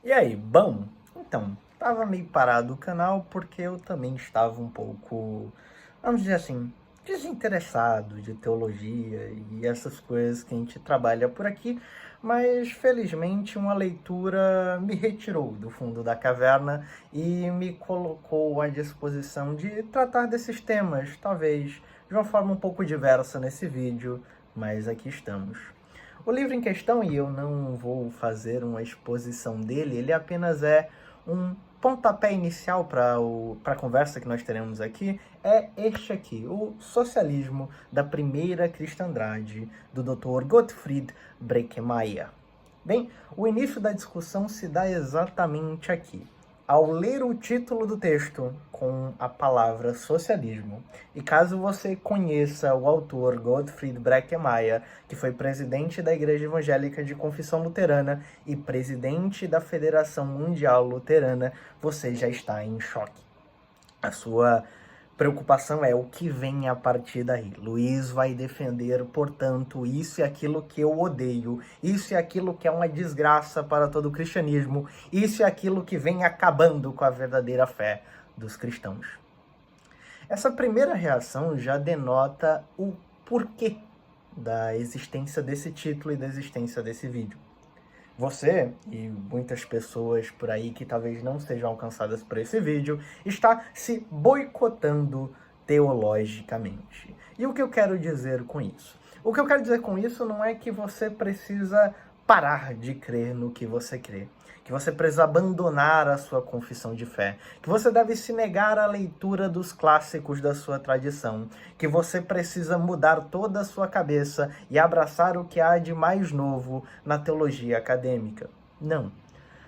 E aí, bom, então, tava meio parado o canal porque eu também estava um pouco, vamos dizer assim, desinteressado de teologia e essas coisas que a gente trabalha por aqui, mas felizmente uma leitura me retirou do fundo da caverna e me colocou à disposição de tratar desses temas, talvez de uma forma um pouco diversa nesse vídeo, mas aqui estamos. O livro em questão, e eu não vou fazer uma exposição dele, ele apenas é um pontapé inicial para a conversa que nós teremos aqui, é este aqui, o Socialismo da Primeira Cristandade, do Dr. Gottfried Breckenmeyer. Bem, o início da discussão se dá exatamente aqui. Ao ler o título do texto com a palavra socialismo, e caso você conheça o autor Gottfried Breckenmeyer, que foi presidente da Igreja Evangélica de Confissão Luterana e presidente da Federação Mundial Luterana, você já está em choque. A sua preocupação é o que vem a partir daí. Luiz vai defender, portanto, isso e aquilo que eu odeio, isso e aquilo que é uma desgraça para todo o cristianismo, isso e aquilo que vem acabando com a verdadeira fé dos cristãos. Essa primeira reação já denota o porquê da existência desse título e da existência desse vídeo. Você e muitas pessoas por aí que talvez não sejam alcançadas por esse vídeo está se boicotando teologicamente. E o que eu quero dizer com isso? O que eu quero dizer com isso não é que você precisa parar de crer no que você crê, que você precisa abandonar a sua confissão de fé, que você deve se negar à leitura dos clássicos da sua tradição, que você precisa mudar toda a sua cabeça e abraçar o que há de mais novo na teologia acadêmica. Não.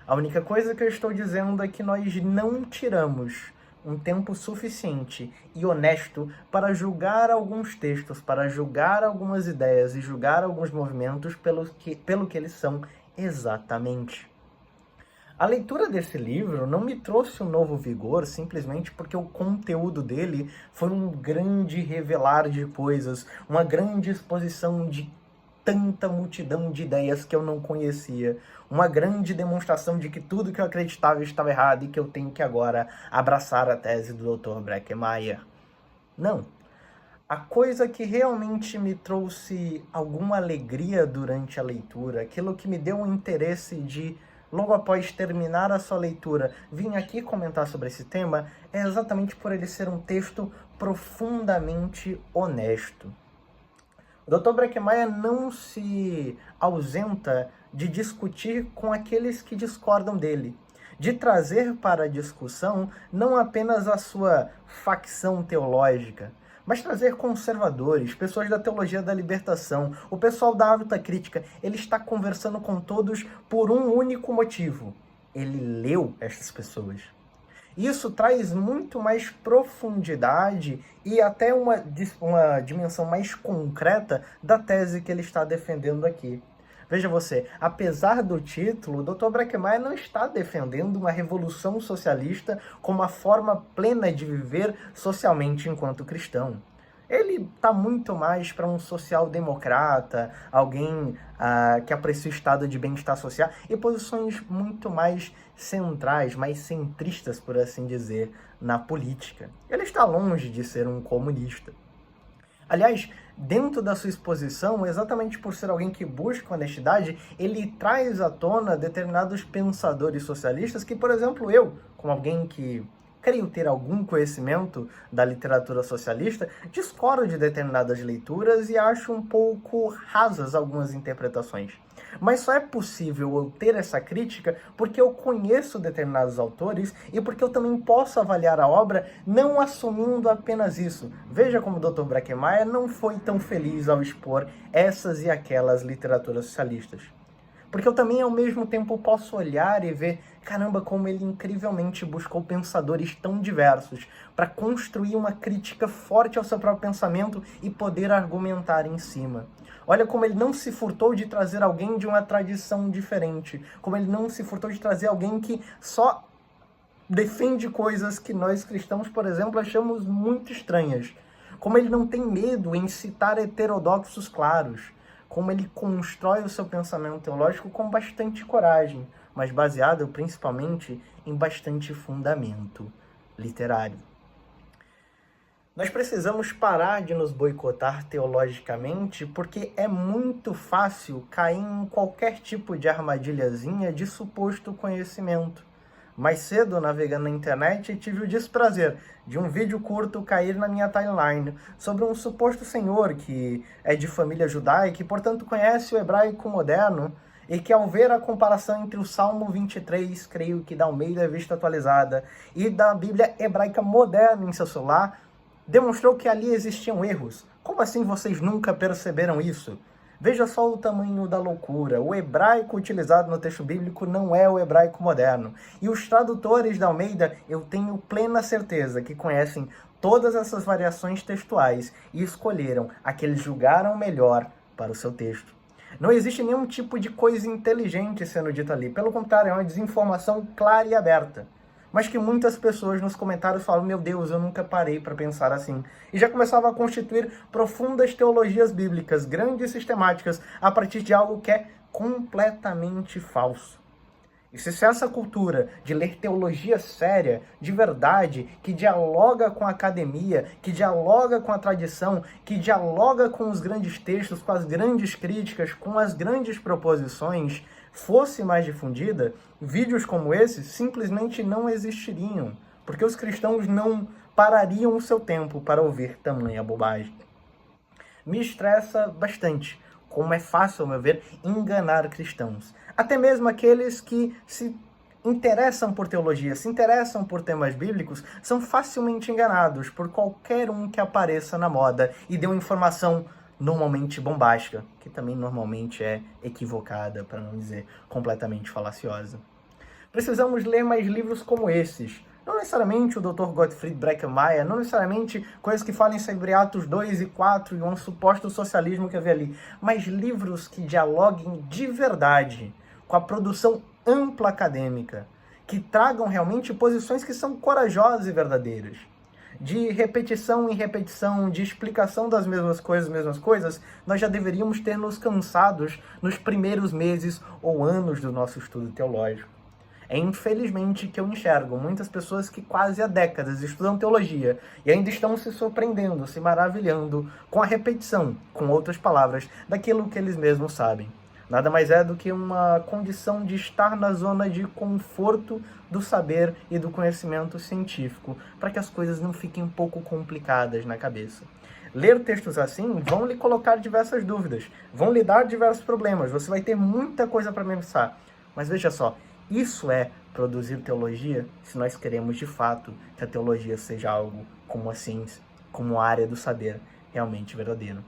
A única coisa que eu estou dizendo é que nós não tiramos um tempo suficiente e honesto para julgar alguns textos, para julgar algumas ideias e julgar alguns movimentos pelo que eles são exatamente. A leitura desse livro não me trouxe um novo vigor simplesmente porque o conteúdo dele foi um grande revelar de coisas, uma grande exposição de tanta multidão de ideias que eu não conhecia, uma grande demonstração de que tudo que eu acreditava estava errado e que eu tenho que agora abraçar a tese do Dr. Breckenmeyer. Não. A coisa que realmente me trouxe alguma alegria durante a leitura, aquilo que me deu um interesse de, logo após terminar a sua leitura, vir aqui comentar sobre esse tema, é exatamente por ele ser um texto profundamente honesto. O Dr. Breckenmeyer não se ausenta de discutir com aqueles que discordam dele, de trazer para a discussão não apenas a sua facção teológica, mas trazer conservadores, pessoas da teologia da libertação, o pessoal da alta crítica. Ele está conversando com todos por um único motivo. Ele leu essas pessoas. Isso traz muito mais profundidade e até uma dimensão mais concreta da tese que ele está defendendo aqui. Veja você, apesar do título, o Dr. Breckenmeyer não está defendendo uma revolução socialista como a forma plena de viver socialmente enquanto cristão. Ele está muito mais para um social-democrata, alguém que aprecia o estado de bem-estar social e posições muito mais centrais, mais centristas, por assim dizer, na política. Ele está longe de ser um comunista. Aliás, dentro da sua exposição, exatamente por ser alguém que busca honestidade, ele traz à tona determinados pensadores socialistas que, por exemplo, eu, como alguém que creio ter algum conhecimento da literatura socialista, discordo de determinadas leituras e acho um pouco rasas algumas interpretações. Mas só é possível eu ter essa crítica porque eu conheço determinados autores e porque eu também posso avaliar a obra não assumindo apenas isso. Veja como o Dr. Breckenmeyer não foi tão feliz ao expor essas e aquelas literaturas socialistas. Porque eu também, ao mesmo tempo, posso olhar e ver, caramba, como ele incrivelmente buscou pensadores tão diversos para construir uma crítica forte ao seu próprio pensamento e poder argumentar em cima. Olha como ele não se furtou de trazer alguém de uma tradição diferente, como ele não se furtou de trazer alguém que só defende coisas que nós cristãos, por exemplo, achamos muito estranhas. Como ele não tem medo em citar heterodoxos claros, como ele constrói o seu pensamento teológico com bastante coragem, mas baseado principalmente em bastante fundamento literário. Nós precisamos parar de nos boicotar teologicamente, porque é muito fácil cair em qualquer tipo de armadilhazinha de suposto conhecimento. Mais cedo, navegando na internet, tive o desprazer de um vídeo curto cair na minha timeline sobre um suposto senhor que é de família judaica e, portanto, conhece o hebraico moderno, e que, ao ver a comparação entre o Salmo 23, creio que da Almeida Revista Atualizada, e da Bíblia hebraica moderna em seu celular, demonstrou que ali existiam erros. Como assim vocês nunca perceberam isso? Veja só o tamanho da loucura. O hebraico utilizado no texto bíblico não é o hebraico moderno. E os tradutores da Almeida, eu tenho plena certeza que conhecem todas essas variações textuais e escolheram a que eles julgaram melhor para o seu texto. Não existe nenhum tipo de coisa inteligente sendo dita ali. Pelo contrário, é uma desinformação clara e aberta. Mas que muitas pessoas nos comentários falam: meu Deus, eu nunca parei para pensar assim. E já começava a constituir profundas teologias bíblicas, grandes e sistemáticas, a partir de algo que é completamente falso. E se essa cultura de ler teologia séria, de verdade, que dialoga com a academia, que dialoga com a tradição, que dialoga com os grandes textos, com as grandes críticas, com as grandes proposições, fosse mais difundida, vídeos como esse simplesmente não existiriam, porque os cristãos não parariam o seu tempo para ouvir tamanha bobagem. Me estressa bastante como é fácil, ao meu ver, enganar cristãos. Até mesmo aqueles que se interessam por teologia, se interessam por temas bíblicos, são facilmente enganados por qualquer um que apareça na moda e dê uma informação normalmente bombástica, que também normalmente é equivocada, para não dizer completamente falaciosa. Precisamos ler mais livros como esses. Não necessariamente o Dr. Gottfried Breckenmeyer, não necessariamente coisas que falem sobre Atos 2 e 4 e um suposto socialismo que havia ali, mas livros que dialoguem de verdade com a produção ampla acadêmica, que tragam realmente posições que são corajosas e verdadeiras. De repetição em repetição, de explicação das mesmas coisas, nós já deveríamos ter nos cansados nos primeiros meses ou anos do nosso estudo teológico. É infelizmente que eu enxergo muitas pessoas que quase há décadas estudam teologia e ainda estão se surpreendendo, se maravilhando com a repetição, com outras palavras, daquilo que eles mesmos sabem. Nada mais é do que uma condição de estar na zona de conforto do saber e do conhecimento científico, para que as coisas não fiquem um pouco complicadas na cabeça. Ler textos assim vão lhe colocar diversas dúvidas, vão lhe dar diversos problemas, você vai ter muita coisa para pensar. Mas veja só, isso é produzir teologia se nós queremos de fato que a teologia seja algo como a ciência, como a área do saber realmente verdadeiro.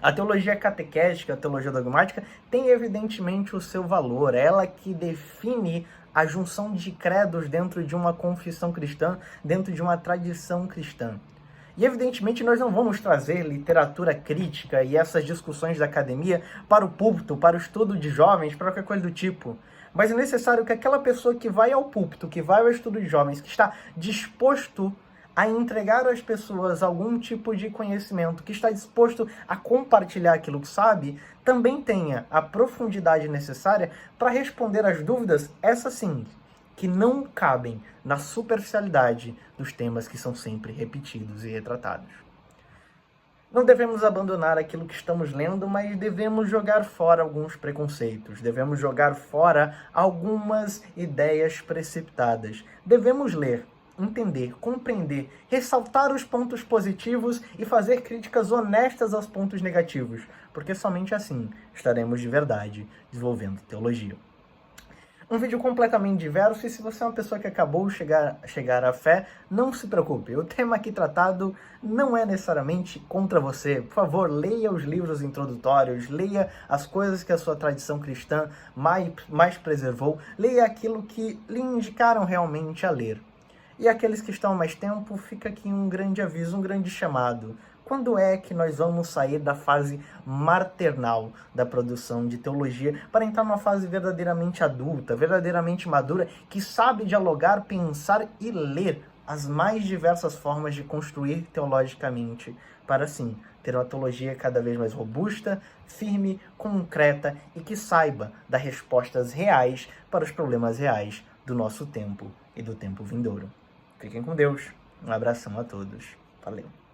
A teologia catequética, a teologia dogmática, tem evidentemente o seu valor. É ela que define a junção de credos dentro de uma confissão cristã, dentro de uma tradição cristã. E evidentemente nós não vamos trazer literatura crítica e essas discussões da academia para o púlpito, para o estudo de jovens, para qualquer coisa do tipo. Mas é necessário que aquela pessoa que vai ao púlpito, que vai ao estudo de jovens, que está disposto a entregar às pessoas algum tipo de conhecimento, que está disposto a compartilhar aquilo que sabe, também tenha a profundidade necessária para responder às dúvidas, essas sim, que não cabem na superficialidade dos temas que são sempre repetidos e retratados. Não devemos abandonar aquilo que estamos lendo, mas devemos jogar fora alguns preconceitos, devemos jogar fora algumas ideias precipitadas. Devemos ler, entender, compreender, ressaltar os pontos positivos e fazer críticas honestas aos pontos negativos, porque somente assim estaremos de verdade desenvolvendo teologia. Um vídeo completamente diverso, e se você é uma pessoa que acabou de chegar à fé, não se preocupe, o tema aqui tratado não é necessariamente contra você. Por favor, leia os livros introdutórios, leia as coisas que a sua tradição cristã mais preservou, leia aquilo que lhe indicaram realmente a ler. E aqueles que estão há mais tempo, fica aqui um grande aviso, um grande chamado. Quando é que nós vamos sair da fase maternal da produção de teologia para entrar numa fase verdadeiramente adulta, verdadeiramente madura, que sabe dialogar, pensar e ler as mais diversas formas de construir teologicamente, para assim ter uma teologia cada vez mais robusta, firme, concreta e que saiba dar respostas reais para os problemas reais do nosso tempo e do tempo vindouro. Fiquem com Deus. Um abração a todos. Valeu.